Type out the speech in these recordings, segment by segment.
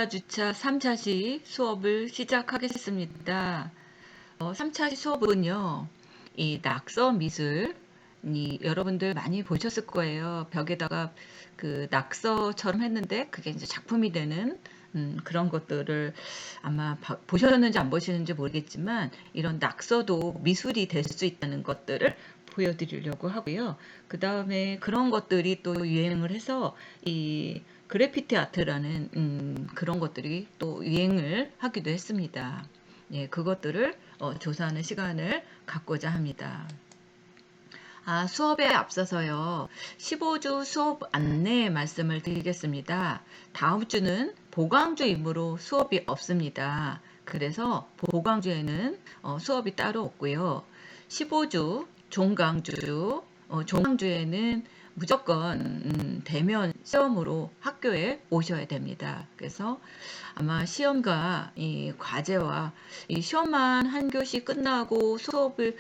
주차 3차시 수업을 시작하겠습니다. 3차시 수업은요, 이 낙서 미술, 여러분들 많이 보셨을 거예요. 벽에다가 그 낙서처럼 했는데 그게 이제 작품이 되는 그런 것들을 아마 보셨는지 안 보시는지 모르겠지만 이런 낙서도 미술이 될 수 있다는 것들을 보여드리려고 하고요. 그 다음에 그런 것들이 또 유행을 해서 이 그래피티 아트라는 그런 것들이 또 유행을 하기도 했습니다. 예, 그것들을 조사하는 시간을 갖고자 합니다. 수업에 앞서서요, 15주 수업 안내 말씀을 드리겠습니다. 다음 주는 보강주이므로 수업이 없습니다. 그래서 보강주에는 수업이 따로 없고요. 15주 종강주, 종강주에는 무조건 대면 시험으로 학교에 오셔야 됩니다. 그래서 아마 시험과 이 과제와 이 시험만 한 교시 끝나고 수업을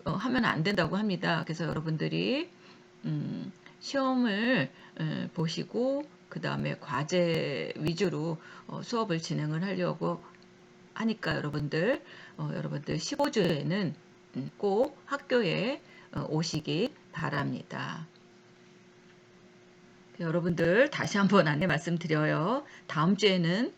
하면 안 된다고 합니다. 그래서 여러분들이 시험을 보시고 그 다음에 과제 위주로 수업을 진행을 하려고 하니까 여러분들 15주에는 꼭 학교에 오시기 바랍니다. 여러분들 다시 한번 안내 말씀드려요. 다음 주에는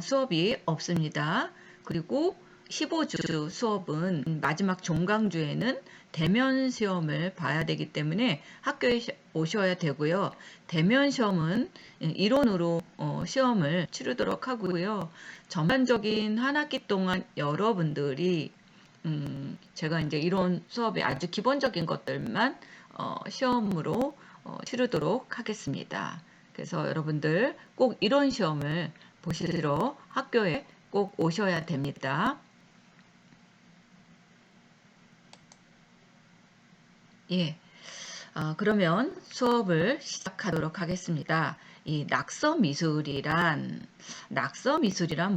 수업이 없습니다. 그리고 15주 수업은 마지막 종강주에는 대면 시험을 봐야 되기 때문에 학교에 오셔야 되고요. 대면 시험은 이론으로 시험을 치르도록 하고요. 전반적인 한 학기 동안 여러분들이 제가 이제 이론 수업의 아주 기본적인 것들만 시험으로 치르도록 하겠습니다. 그래서 여러분들 꼭 이론 시험을 보시러 학교에 꼭 오셔야 됩니다. 예. 그러면 수업을 시작하도록 하겠습니다. 이 낙서 미술이란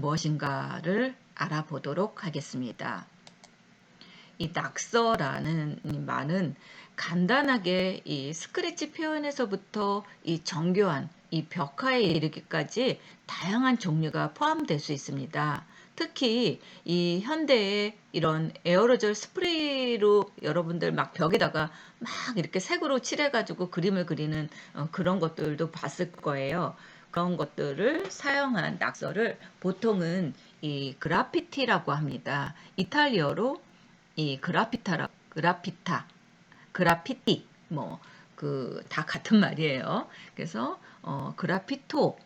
무엇인가를 알아보도록 하겠습니다. 이 낙서라는 말은 간단하게 이 스크래치 표현에서부터 이 정교한 이 벽화에 이르기까지 다양한 종류가 포함될 수 있습니다. 특히 이 현대의 이런 에어로졸 스프레이로 여러분들 막 벽에다가 막 이렇게 색으로 칠해가지고 그림을 그리는 그런 것들도 봤을 거예요. 그런 것들을 사용한 낙서를 보통은 이 그래피티라고 합니다. 이탈리어로 이 그라피티 다 같은 말이에요. 그래서 그라피토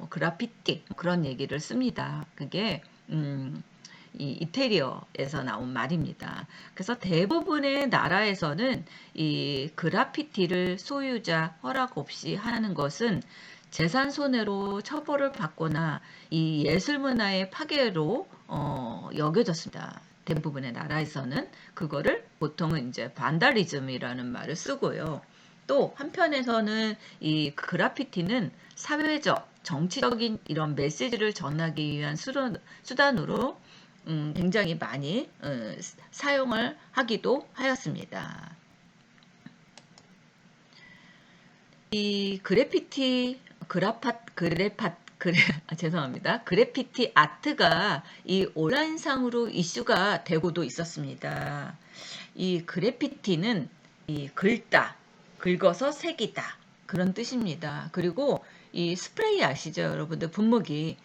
그라피티 그런 얘기를 씁니다. 그게 이 이태리어에서 나온 말입니다. 그래서 대부분의 나라에서는 이 그라피티를 소유자 허락 없이 하는 것은 재산 손해로 처벌을 받거나 이 예술 문화의 파괴로 여겨졌습니다. 대부분의 나라에서는 그거를 보통은 이제 반달리즘이라는 말을 쓰고요. 또 한편에서는 이 그래피티는 사회적, 정치적인 이런 메시지를 전하기 위한 수단으로 굉장히 많이 사용을 하기도 하였습니다. 이 그래피티, 죄송합니다. 그래피티 아트가 이 온라인상으로 이슈가 되고도 있었습니다. 이 그래피티는 이 긁어서 새기다 그런 뜻입니다. 그리고 이 스프레이 아시죠, 여러분들? 분무기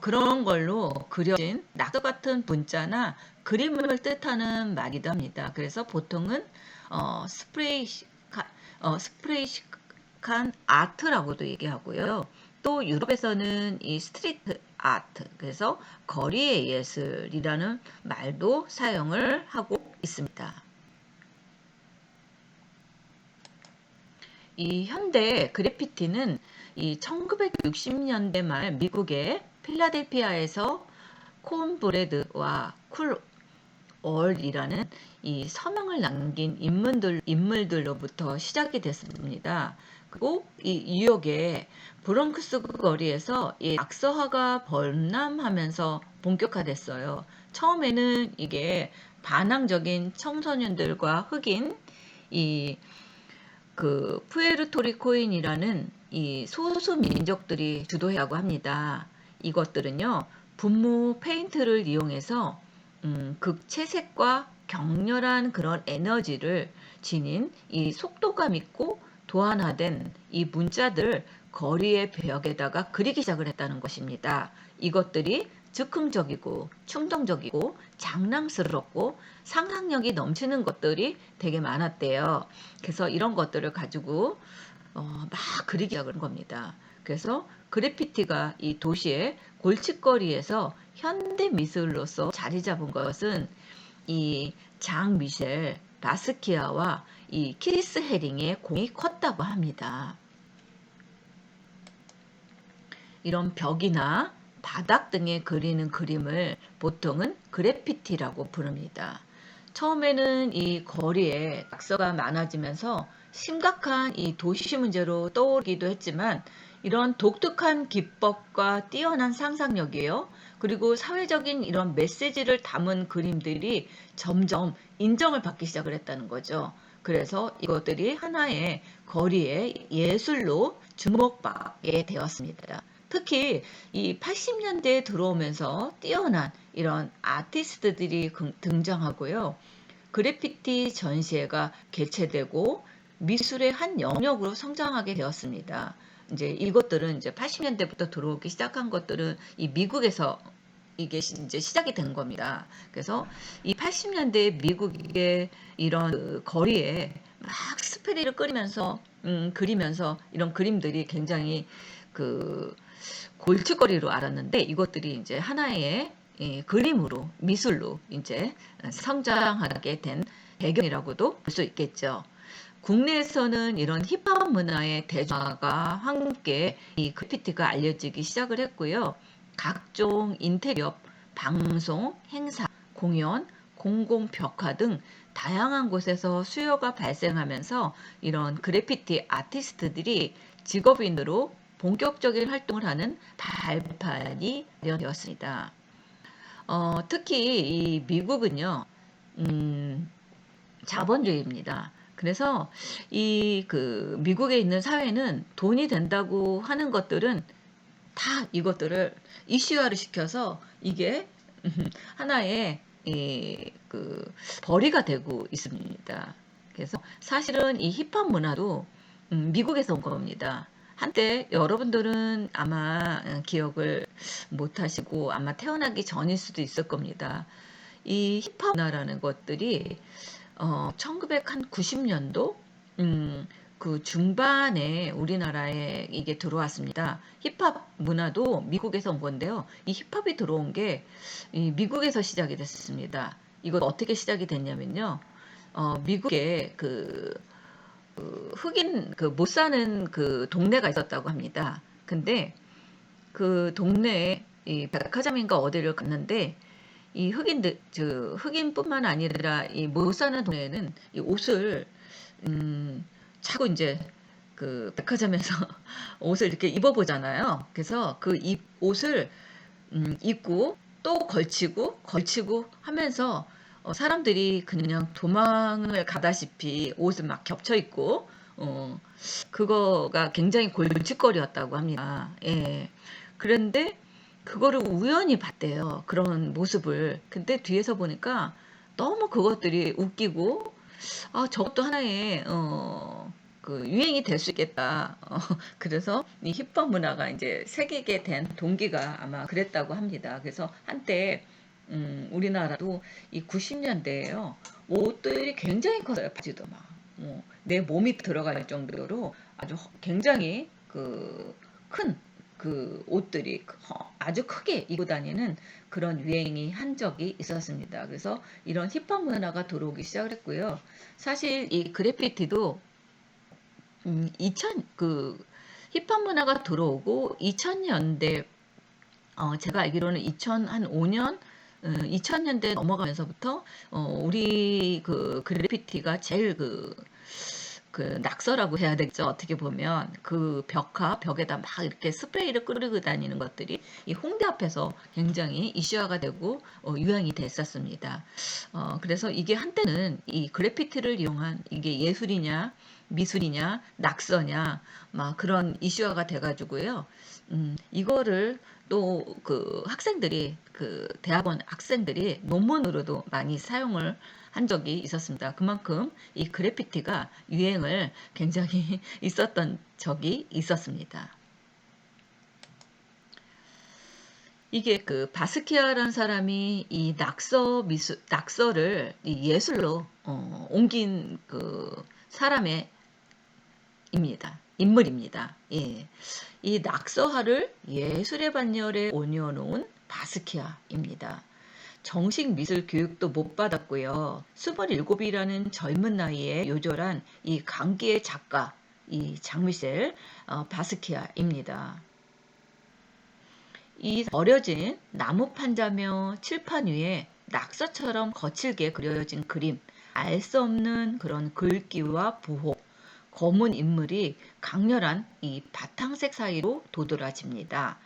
그런 걸로 그려진 낙서 같은 문자나 그림을 뜻하는 말이기도 합니다. 그래서 보통은 스프레이식한 아트라고도 얘기하고요. 또 유럽에서는 이 스트리트 아트, 그래서 거리의 예술이라는 말도 사용을 하고 있습니다. 이 현대 그래피티는 이 1960년대 말 미국의 필라델피아에서 콘브레드와 쿨올이라는 이 서명을 남긴 인물들로부터 시작이 됐습니다. 그리고 이 뉴욕의 브롱크스 거리에서 이 낙서화가 범람하면서 본격화됐어요. 처음에는 이게 반항적인 청소년들과 흑인 푸에르토리코인이라는 이 소수 민족들이 주도했다고 합니다. 이것들은요, 분무 페인트를 이용해서 극채색과 격렬한 그런 에너지를 지닌 이 속도감 있고 도안화된 이 문자들을 거리의 벽에다가 그리기 시작을 했다는 것입니다. 이것들이 즉흥적이고 충동적이고 장난스럽고 상상력이 넘치는 것들이 되게 많았대요. 그래서 이런 것들을 가지고 막 그리기 시작한 겁니다. 그래서 그래피티가 이 도시의 골칫거리에서 현대 미술로서 자리 잡은 것은 이 장 미셸 바스키아와 이 키리스 헤링의 공이 컸다고 합니다. 이런 벽이나 바닥 등에 그리는 그림을 보통은 그래피티라고 부릅니다. 처음에는 이 거리에 낙서가 많아지면서 심각한 이 도시 문제로 떠오르기도 했지만 이런 독특한 기법과 뛰어난 상상력이에요. 그리고 사회적인 이런 메시지를 담은 그림들이 점점 인정을 받기 시작을 했다는 거죠. 그래서 이것들이 하나의 거리의 예술로 주목받게 되었습니다. 특히 이 80년대에 들어오면서 뛰어난 이런 아티스트들이 등장하고요. 그래피티 전시회가 개최되고 미술의 한 영역으로 성장하게 되었습니다. 이제 이것들은 이제 80년대부터 들어오기 시작한 것들은 이 미국에서 이게 이제 시작이 된 겁니다. 그래서 이 80년대 미국의 이런 그 거리에 막 스프레이를 그리면서 이런 그림들이 굉장히 그 골칫거리로 알았는데 이것들이 이제 하나의 그림으로 미술로 이제 성장하게 된 배경이라고도 볼 수 있겠죠. 국내에서는 이런 힙합 문화의 대중화가 함께 이 그래피티가 알려지기 시작을 했고요. 각종 인테리어, 방송, 행사, 공연, 공공벽화 등 다양한 곳에서 수요가 발생하면서 이런 그래피티 아티스트들이 직업인으로 본격적인 활동을 하는 발판이 마련되었습니다. 특히 이 미국은요, 자본주의입니다. 그래서 이 그 미국에 있는 사회는 돈이 된다고 하는 것들은 다 이것들을 이슈화를 시켜서 이게 하나의 그 벌이가 되고 있습니다. 그래서 사실은 이 힙합 문화도 미국에서 온 겁니다. 한때 여러분들은 아마 기억을 못 하시고 아마 태어나기 전일 수도 있을 겁니다. 이 힙합 문화라는 것들이 1990년도 그 중반에 우리나라에 이게 들어왔습니다. 힙합 문화도 미국에서 온 건데요. 이 힙합이 들어온 게 미국에서 시작이 됐습니다. 이거 어떻게 시작이 됐냐면요. 미국에 그 흑인 못 사는 그 동네가 있었다고 합니다. 근데 그 동네에 이 백화점인가 어디를 갔는데 이 흑인뿐만 아니라 이 못 사는 동네에는 이 옷을 자꾸 이제 그 백화점에서 옷을 이렇게 입어보잖아요. 그래서 그 옷을 입고 또 걸치고 하면서 사람들이 그냥 도망을 가다시피 옷을 막 겹쳐 입고 그거가 굉장히 골칫거리였다고 합니다. 예. 그런데 그거를 우연히 봤대요. 그런 모습을. 근데 뒤에서 보니까 너무 그것들이 웃기고 저것도 하나의 그 유행이 될 수 있겠다. 그래서 이 힙합 문화가 이제 생기게 된 동기가 아마 그랬다고 합니다. 그래서 한때 우리나라도 이 90년대에요. 옷들이 굉장히 컸어요. 바지도 막. 내 몸이 들어갈 정도로 아주 굉장히 큰 그 옷들이 아주 크게 입고 다니는 그런 유행이 한 적이 있었습니다. 그래서 이런 힙합 문화가 들어오기 시작을 했고요. 사실 이 그래피티도 2000 힙합 문화가 들어오고 2000년대 제가 알기로는 2005년 2000년대 넘어가면서부터 우리 그 그래피티가 제일 낙서라고 해야 되겠죠. 어떻게 보면 그 벽에다 막 이렇게 스프레이를 끌고 다니는 것들이 이 홍대 앞에서 굉장히 이슈화가 되고 유행이 됐었습니다. 그래서 이게 한때는 이 그래피티를 이용한 이게 예술이냐 미술이냐 낙서냐 막 그런 이슈화가 돼가지고요. 이거를 또 그 학생들이 그 대학원 학생들이 논문으로도 많이 사용을 한 적이 있었습니다. 그만큼 이 그래피티가 유행을 굉장히 있었던 적이 있었습니다. 이게 그 바스키아라는 사람이 이 낙서를 이 예술로 옮긴 그 사람의 인물입니다. 예. 이 낙서화를 예술의 반열에 올려놓은 바스키아입니다. 정식 미술 교육도 못 받았고요. 27이라는 젊은 나이에 요절한 이 강기의 작가, 이 장미셀 바스키아입니다. 이 버려진 나무 판자며 칠판 위에 낙서처럼 거칠게 그려진 그림, 알 수 없는 그런 글귀와 부호, 검은 인물이 강렬한 이 바탕색 사이로 도드라집니다.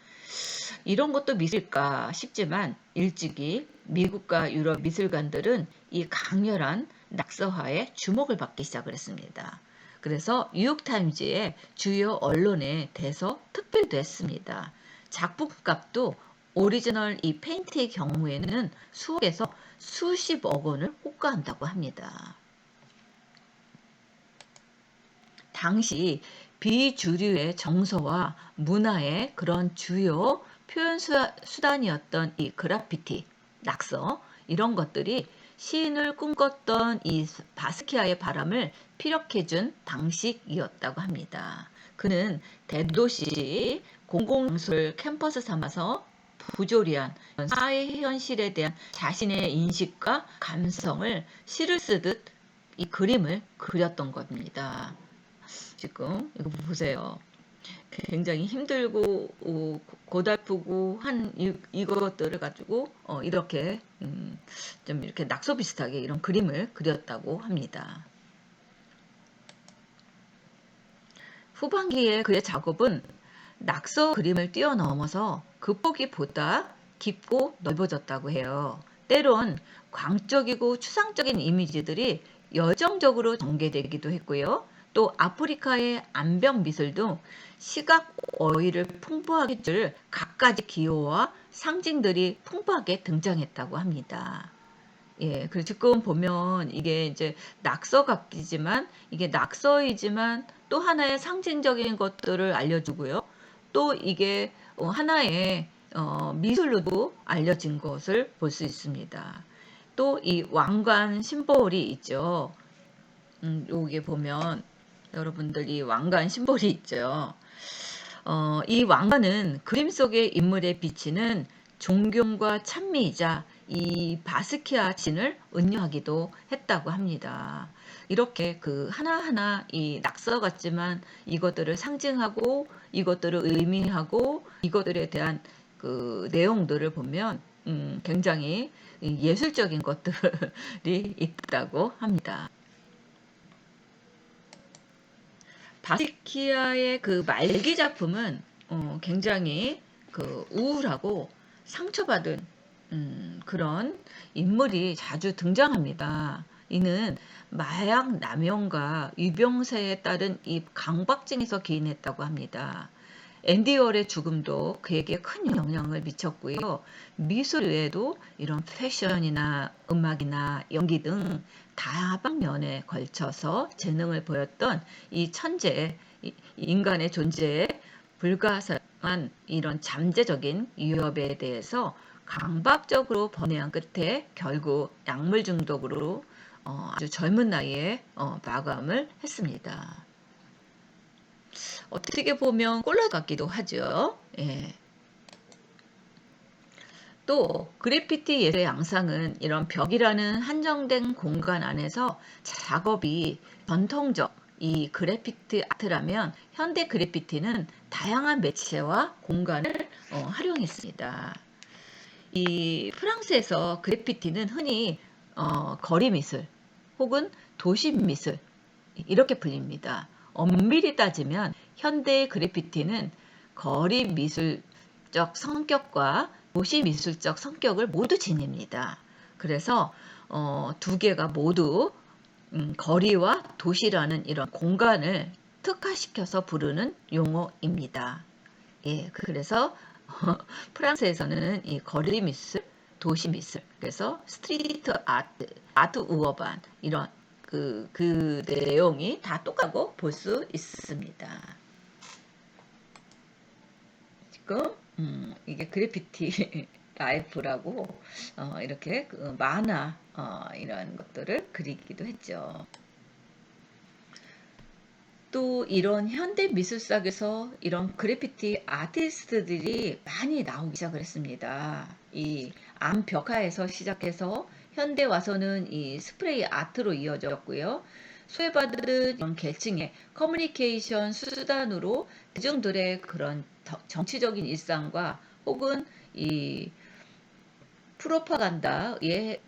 이런 것도 미술일까 싶지만 일찍이 미국과 유럽 미술관들은 이 강렬한 낙서화에 주목을 받기 시작을 했습니다. 그래서 뉴욕타임즈의 주요 언론에 대서 특필도 했습니다. 작품값도 오리지널 이 페인트의 경우에는 수억에서 수십억 원을 호가한다고 합니다. 당시 비주류의 정서와 문화의 그런 주요 표현 수단이었던 이 그래피티, 낙서 이런 것들이 시인을 꿈꿨던 이 바스키아의 바람을 피력해준 방식이었다고 합니다. 그는 대도시 공공장소를 캠퍼스 삼아서 부조리한 사회 현실에 대한 자신의 인식과 감성을 시를 쓰듯 이 그림을 그렸던 겁니다. 지금 이거 보세요. 굉장히 힘들고 고달프고 한 이것들을 가지고 이렇게 좀 이렇게 낙서 비슷하게 이런 그림을 그렸다고 합니다. 후반기에 그의 작업은 낙서 그림을 뛰어넘어서 그 폭이 보다 깊고 넓어졌다고 해요. 때론 광적이고 추상적인 이미지들이 열정적으로 전개되기도 했고요. 또 아프리카의 암벽 미술도 시각 어휘를 풍부하게 줄 갖가지 기호와 상징들이 풍부하게 등장했다고 합니다. 예, 그리고 지금 보면 이게 이제 낙서 같지만 이게 낙서이지만 또 하나의 상징적인 것들을 알려주고요. 또 이게 하나의 미술로도 알려진 것을 볼 수 있습니다. 또 이 왕관 심볼이 있죠. 여기 보면 여러분들 이 왕관 심볼이 있죠. 이 왕관은 그림 속의 인물에 비치는 존경과 찬미이자 이 바스키아 진을 은유하기도 했다고 합니다. 이렇게 그 하나하나 이 낙서 같지만 이것들을 상징하고 이것들을 의미하고 이것들에 대한 그 내용들을 보면 굉장히 예술적인 것들이 있다고 합니다. 바스키아의 그 말기 작품은 굉장히 그 우울하고 상처받은 그런 인물이 자주 등장합니다. 이는 마약 남용과 유병세에 따른 이 강박증에서 기인했다고 합니다. 앤디 월의 죽음도 그에게 큰 영향을 미쳤고요. 미술 외에도 이런 패션이나 음악이나 연기 등 다방면에 걸쳐서 재능을 보였던 이 천재, 인간의 존재에 불가사의한 이런 잠재적인 위협에 대해서 강박적으로 번뇌한 끝에 결국 약물 중독으로 아주 젊은 나이에 마감을 했습니다. 어떻게 보면 꼴라 같기도 하죠. 예. 또 그래피티 예술의 양상은 이런 벽이라는 한정된 공간 안에서 작업이 전통적 이 그래피티 아트라면 현대 그래피티는 다양한 매체와 공간을 활용했습니다. 이 프랑스에서 그래피티는 흔히 거리 미술 혹은 도시 미술 이렇게 불립니다. 엄밀히 따지면 현대의 그래피티는 거리 미술적 성격과 도시 미술적 성격을 모두 지닙니다. 그래서 두 개가 모두 거리와 도시라는 이런 공간을 특화시켜서 부르는 용어입니다. 예, 그래서 프랑스에서는 이 거리 미술, 도시 미술, 그래서 스트리트 아트, 아트 우어반 이런 그 내용이 다 똑같고 볼 수 있습니다. 지금 이게 그래피티 라이프라고 이렇게 그 만화 이런 것들을 그리기도 했죠. 또 이런 현대 미술사에서 이런 그래피티 아티스트들이 많이 나오기 시작을 했습니다. 이 암벽화에서 시작해서 현대 와서는 이 스프레이 아트로 이어졌고요. 소외받은 이런 계층의 커뮤니케이션 수단으로 대중들의 그런 정치적인 일상과 혹은 이 프로파간다의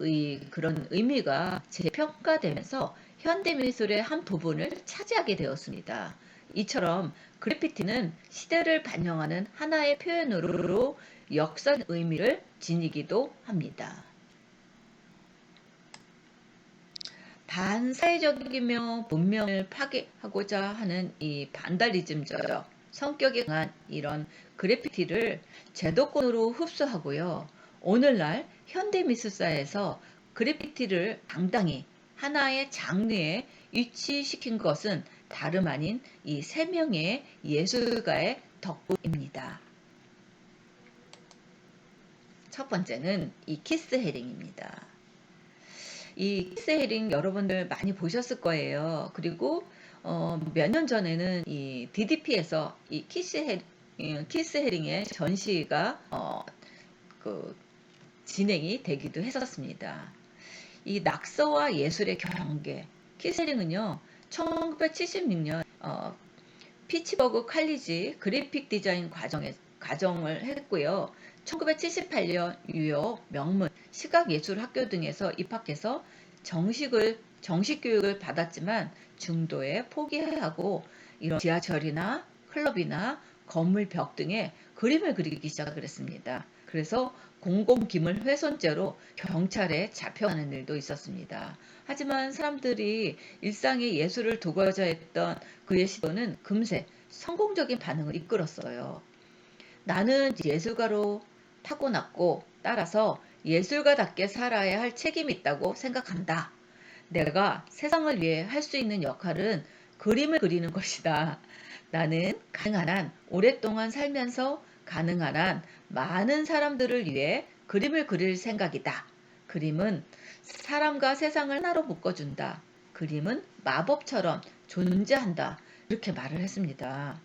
그런 의미가 재평가되면서 현대미술의 한 부분을 차지하게 되었습니다. 이처럼 그래피티는 시대를 반영하는 하나의 표현으로 역사적 의미를 지니기도 합니다. 반사회적이며 문명을 파괴하고자 하는 이 반달리즘적 성격이 강한 이런 그래피티를 제도권으로 흡수하고요. 오늘날 현대미술사에서 그래피티를 당당히 하나의 장르에 위치시킨 것은 다름 아닌 이 세 명의 예술가의 덕분입니다. 첫 번째는 이 키스 헤링입니다. 이 키스 헤링 여러분들 많이 보셨을 거예요. 그리고 몇 년 전에는 이 DDP에서 이 키스 헤링의 전시가 그 진행이 되기도 했었습니다. 이 낙서와 예술의 경계. 키스 헤링은요, 1976년 피츠버그 칼리지 그래픽 디자인 과정을 했고요. 1978년 뉴욕 명문 시각예술학교 등에서 입학해서 정식 교육을 받았지만 중도에 포기하고 이런 지하철이나 클럽이나 건물 벽 등에 그림을 그리기 시작을 했습니다. 그래서 공공기물 훼손죄로 경찰에 잡혀가는 일도 있었습니다. 하지만 사람들이 일상의 예술을 두고자 했던 그의 시도는 금세 성공적인 반응을 이끌었어요. 나는 예술가로 타고났고 따라서 예술가답게 살아야 할 책임이 있다고 생각한다. 내가 세상을 위해 할 수 있는 역할은 그림을 그리는 것이다. 나는 가능한 한 오랫동안 살면서 가능한 한 많은 사람들을 위해 그림을 그릴 생각이다. 그림은 사람과 세상을 하나로 묶어준다. 그림은 마법처럼 존재한다. 이렇게 말을 했습니다.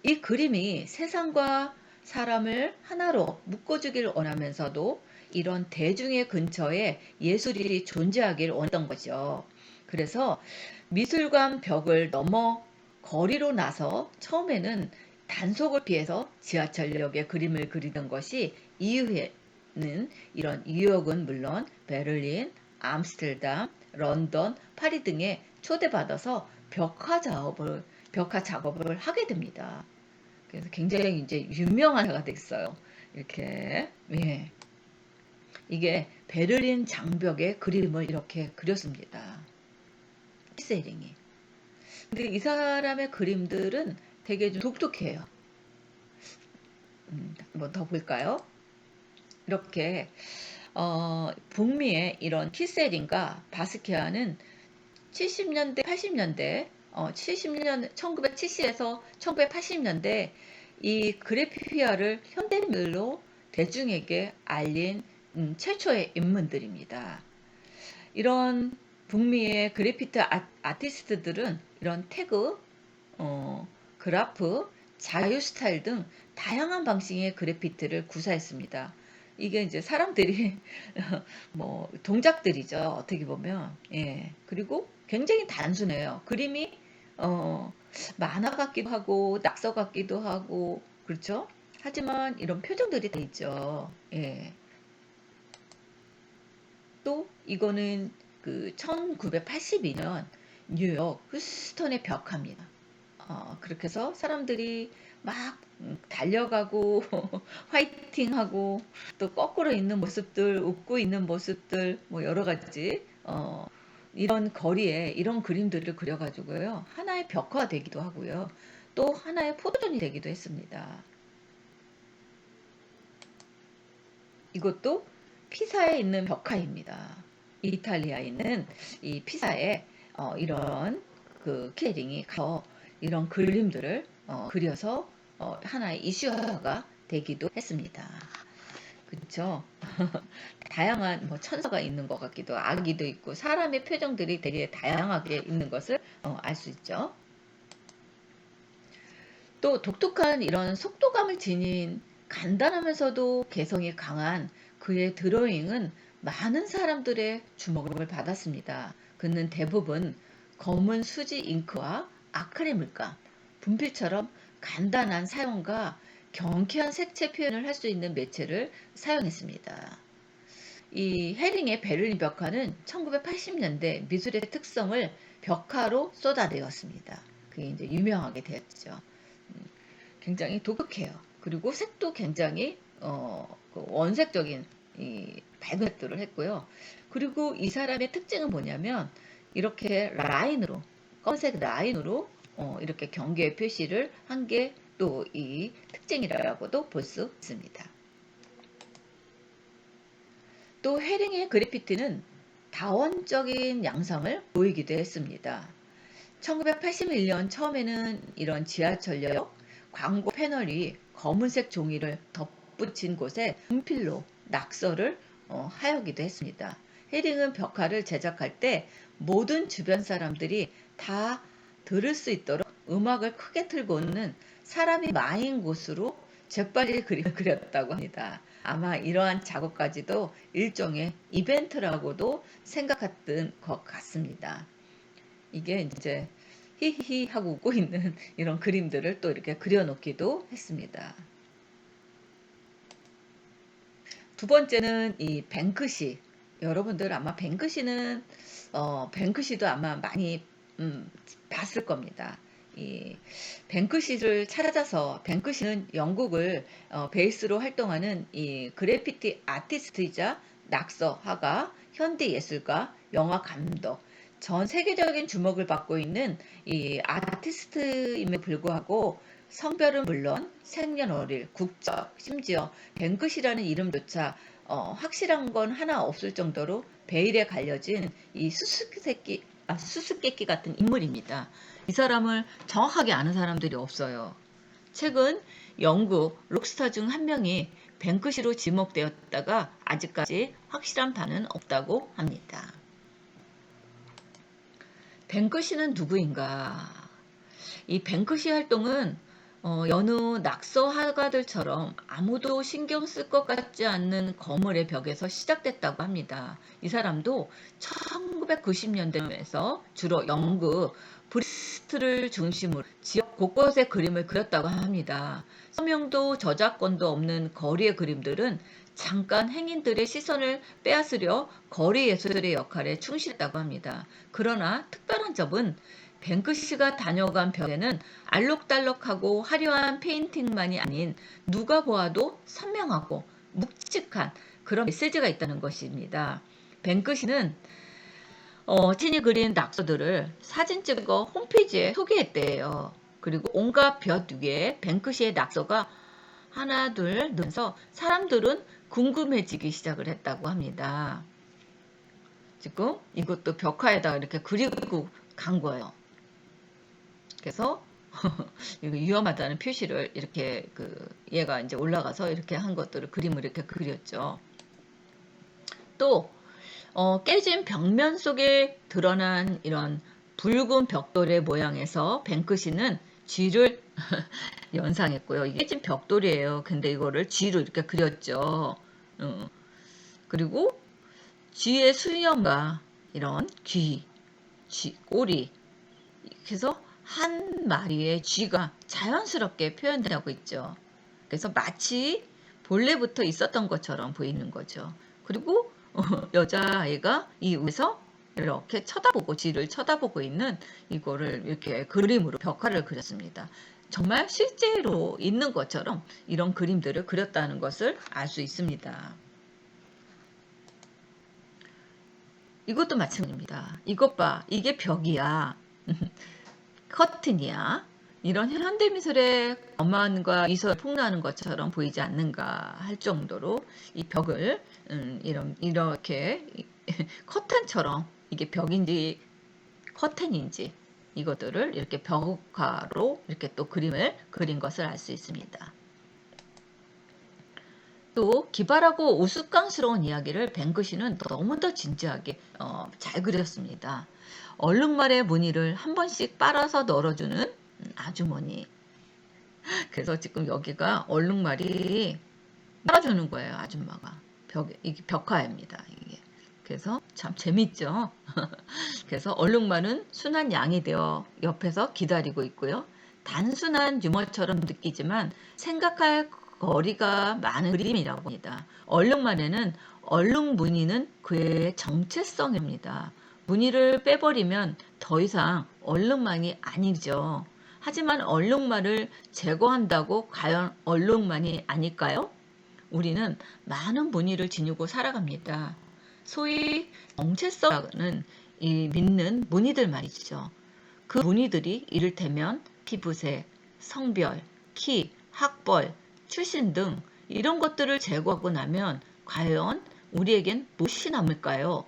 이 그림이 세상과 사람을 하나로 묶어주길 원하면서도 이런 대중의 근처에 예술이 존재하길 원했던 거죠. 그래서 미술관 벽을 넘어 거리로 나서 처음에는 단속을 피해서 지하철역에 그림을 그리던 것이 이후에는 이런 뉴욕은 물론 베를린, 암스테르담, 런던, 파리 등에 초대받아서 벽화 작업을 하게 됩니다. 그래서 굉장히 이제 유명한 화가 됐어요. 이렇게 예. 이게 베를린 장벽에 그림을 이렇게 그렸습니다. 키세링이. 근데 이 사람의 그림들은 되게 좀 독특해요. 한번 더 볼까요? 이렇게 북미의 이런 키세링과 바스키아는 70년대, 80년대, 1970에서 1980년대 이 그래피아를 현대미술로 대중에게 알린 최초의 인물들입니다. 이런 북미의 그래피티 아티스트들은 이런 태그, 그래프, 자유 스타일 등 다양한 방식의 그래피티를 구사했습니다. 이게 이제 사람들이 뭐 동작들이죠. 어떻게 보면. 예. 그리고 굉장히 단순해요. 그림이 만화 같기도 하고 낙서 같기도 하고 그렇죠? 하지만 이런 표정들이 다 있죠. 예. 또 이거는 그 1982년 뉴욕 후스턴의 벽화입니다. 그렇게 해서 사람들이 막 달려가고 화이팅하고 또 거꾸로 있는 모습들, 웃고 있는 모습들, 뭐 여러 가지 이런 거리에 이런 그림들을 그려가지고요 하나의 벽화가 되기도 하고요. 또 하나의 포토존이 되기도 했습니다. 이것도 피사에 있는 벽화입니다. 이탈리아에 있는 이 피사에 이런 그 키링이 가서 이런 그림들을 그려서 하나의 이슈화가 되기도 했습니다. 그렇죠? 다양한 뭐 천사가 있는 것 같기도 아기도 있고 사람의 표정들이 되게 다양하게 있는 것을 알 수 있죠. 또 독특한 이런 속도감을 지닌 간단하면서도 개성이 강한 그의 드로잉은 많은 사람들의 주목을 받았습니다. 그는 대부분 검은 수지 잉크와 아크릴 물감, 분필처럼 간단한 사용과 경쾌한 색채 표현을 할 수 있는 매체를 사용했습니다. 이 헤링의 베를린 벽화는 1980년대 미술의 특성을 벽화로 쏟아내었습니다. 그게 이제 유명하게 되었죠. 굉장히 독특해요. 그리고 색도 굉장히 그 원색적인 이 밝은 색들을 했고요. 그리고 이 사람의 특징은 뭐냐면 이렇게 라인으로 검은색 라인으로 이렇게 경계 표시를 한 게 또 이 특징이라고도 볼 수 있습니다. 또 헤링의 그래피티는 다원적인 양상을 보이기도 했습니다. 1981년 처음에는 이런 지하철역 광고 패널이 검은색 종이를 덧붙인 곳에 분필로 낙서를 하여기도 했습니다. 헤링은 벽화를 제작할 때 모든 주변 사람들이 다 들을 수 있도록 음악을 크게 틀고는 사람이 많은 곳으로 재빨리 그림을 그렸다고 합니다. 아마 이러한 작업까지도 일종의 이벤트라고도 생각했던 것 같습니다. 이게 이제 히히히 하고 웃고 있는 이런 그림들을 또 이렇게 그려놓기도 했습니다. 두 번째는 이 뱅크시. 여러분들 아마 뱅크시는 뱅크시도 아마 많이 봤을 겁니다. 이 뱅크시를 찾아서 뱅크시는 영국을 베이스로 활동하는 이 그래피티 아티스트이자 낙서화가, 현대예술가, 영화 감독, 전 세계적인 주목을 받고 있는 이 아티스트임에 불구하고 성별은 물론 생년월일, 국적, 심지어 뱅크시라는 이름조차 확실한 건 하나 없을 정도로 베일에 갈려진 이 수수께끼 같은 인물입니다. 이 사람을 정확하게 아는 사람들이 없어요. 최근 영국 록스타 중 한 명이 뱅크시로 지목되었다가 아직까지 확실한 바는 없다고 합니다. 뱅크시는 누구인가? 이 뱅크시 활동은 여느 낙서 화가들처럼 아무도 신경 쓸 것 같지 않는 거물의 벽에서 시작됐다고 합니다. 이 사람도 1990년대에서 주로 영국 브리스트를 중심으로 지역 곳곳에 그림을 그렸다고 합니다. 서명도 저작권도 없는 거리의 그림들은 잠깐 행인들의 시선을 빼앗으려 거리 예술의 역할에 충실했다고 합니다. 그러나 특별한 점은 뱅크시가 다녀간 벽에는 알록달록하고 화려한 페인팅만이 아닌 누가 보아도 선명하고 묵직한 그런 메시지가 있다는 것입니다. 뱅크시는 친히 그린 낙서들을 사진 찍어 홈페이지에 소개했대요. 그리고 온갖 벽 위에 뱅크시의 낙서가 하나 둘 넣으면서 사람들은 궁금해지기 시작을 했다고 합니다. 지금 이것도 벽화에다가 이렇게 그리고 간 거예요. 그래서 이거 위험하다는 표시를 이렇게 얘가 이제 올라가서 이렇게 한 것들을 그림을 이렇게 그렸죠. 또 깨진 벽면 속에 드러난 이런 붉은 벽돌의 모양에서 뱅크시는 쥐를 연상했고요. 이게 깨진 벽돌이에요. 근데 이거를 쥐로 이렇게 그렸죠. 그리고 쥐의 수염과 이런 귀, 꼬리, 그래서 한 마리의 쥐가 자연스럽게 표현되고 있죠. 그래서 마치 본래부터 있었던 것처럼 보이는 거죠. 그리고 여자아이가 이 위에서 이렇게 쳐다보고 쥐를 쳐다보고 있는 이거를 이렇게 그림으로 벽화를 그렸습니다. 정말 실제로 있는 것처럼 이런 그림들을 그렸다는 것을 알 수 있습니다. 이것도 마찬가지입니다. 이것 봐, 이게 벽이야. 커튼이야. 이런 현대미술의 거만과 이서에 풍부하는 것처럼 보이지 않는가 할 정도로 이 벽을 이렇게 커튼처럼 이게 벽인지 커튼인지 이것들을 이렇게 벽화로 이렇게 또 그림을 그린 것을 알 수 있습니다. 또 기발하고 우스꽝스러운 이야기를 뱅크시는 너무도 진지하게 잘 그렸습니다. 얼룩말의 무늬를 한 번씩 빨아서 널어주는 아주머니. 그래서 지금 여기가 얼룩말이 빨아주는 거예요, 아줌마가. 이게 벽화입니다. 이게. 그래서 참 재밌죠. 그래서 얼룩말은 순한 양이 되어 옆에서 기다리고 있고요. 단순한 유머처럼 느끼지만 생각할 거리가 많은 그림이라고 합니다. 얼룩말에는 얼룩 무늬는 그의 정체성입니다. 무늬를 빼버리면 더 이상 얼룩말이 아니죠. 하지만 얼룩말을 제거한다고 과연 얼룩말이 아닐까요? 우리는 많은 무늬를 지니고 살아갑니다. 소위 정체성은 믿는 무늬들 말이죠. 그 무늬들이 이를테면 피부색, 성별, 키, 학벌, 출신 등 이런 것들을 제거하고 나면 과연 우리에겐 무엇이 남을까요?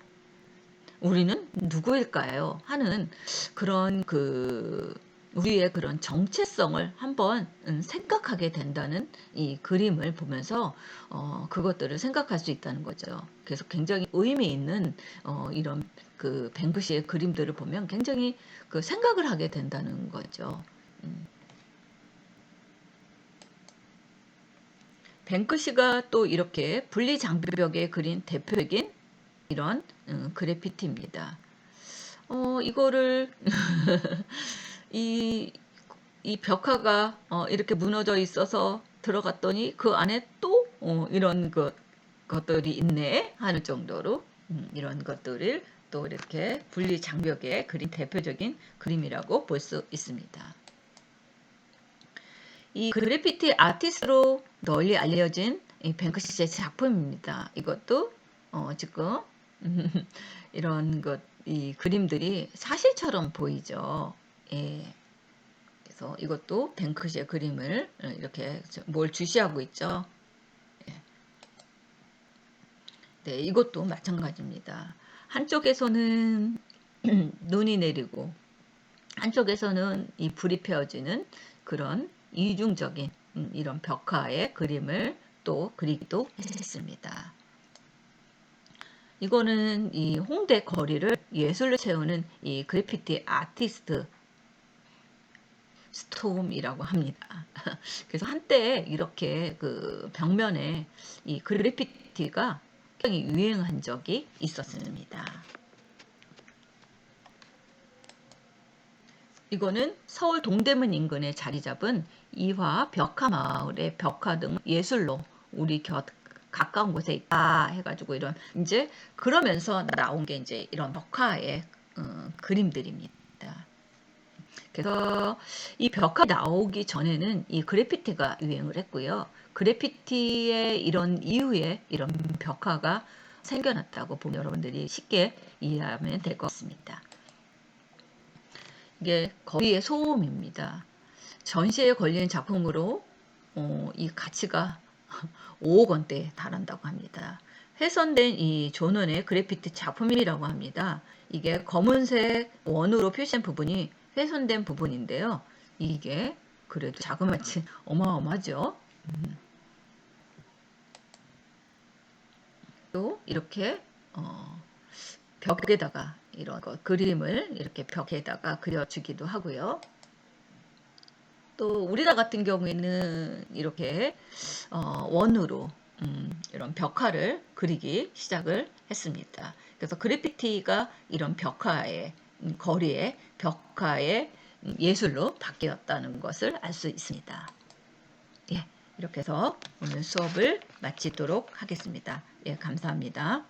우리는 누구일까요? 하는 그런 우리의 그런 정체성을 한번 생각하게 된다는 이 그림을 보면서 그것들을 생각할 수 있다는 거죠. 그래서 굉장히 의미 있는 이런 뱅크시의 그림들을 보면 굉장히 생각을 하게 된다는 거죠. 뱅크시가 또 이렇게 분리장벽에 그린 대표적인 이런 그래피티입니다. 이거를 이 벽화가 이렇게 무너져 있어서 들어갔더니 그 안에 또 이런 것들이 있네 하는 정도로 이런 것들을 또 이렇게 분리장벽에 그린 대표적인 그림이라고 볼 수 있습니다. 이 그래피티 아티스트로 널리 알려진 이 뱅크시의 작품입니다. 이것도 지금 이런 이 그림들이 사실처럼 보이죠. 예. 그래서 이것도 뱅크시의 그림을 이렇게 뭘 주시하고 있죠. 예. 네, 이것도 마찬가지입니다. 한쪽에서는 눈이 내리고 한쪽에서는 이 불이 펴지는 그런 이중적인 이런 벽화의 그림을 또 그리기도 했습니다. 이거는 이 홍대 거리를 예술로 채우는 이 그래피티 아티스트 스톰이라고 합니다. 그래서 한때 이렇게 벽면에 이 그래피티가 굉장히 유행한 적이 있었습니다. 이거는 서울 동대문 인근에 자리 잡은 이화 벽화 마을의 벽화 등 예술로 우리 가까운 곳에 있다 해가지고 이런 이제 그러면서 나온 게 이제 이런 벽화의 그림들입니다. 그래서 이 벽화 나오기 전에는 이 그래피티가 유행을 했고요. 그래피티의 이런 이후에 이런 벽화가 생겨났다고 보면 여러분들이 쉽게 이해하면 될 것 같습니다. 이게 거리의 소음입니다. 전시에 걸린 작품으로 이 가치가 5억 원대에 달한다고 합니다. 훼손된 이 존원의 그래피티 작품이라고 합니다. 이게 검은색 원으로 표시한 부분이 훼손된 부분인데요. 이게 그래도 자그마치 어마어마하죠. 또 이렇게 벽에다가 이런 그림을 이렇게 벽에다가 그려주기도 하고요. 또 우리나라 같은 경우에는 이렇게 원으로 이런 벽화를 그리기 시작을 했습니다. 그래서 그래피티가 이런 벽화의 거리의 벽화의 예술로 바뀌었다는 것을 알 수 있습니다. 예, 이렇게 해서 오늘 수업을 마치도록 하겠습니다. 예, 감사합니다.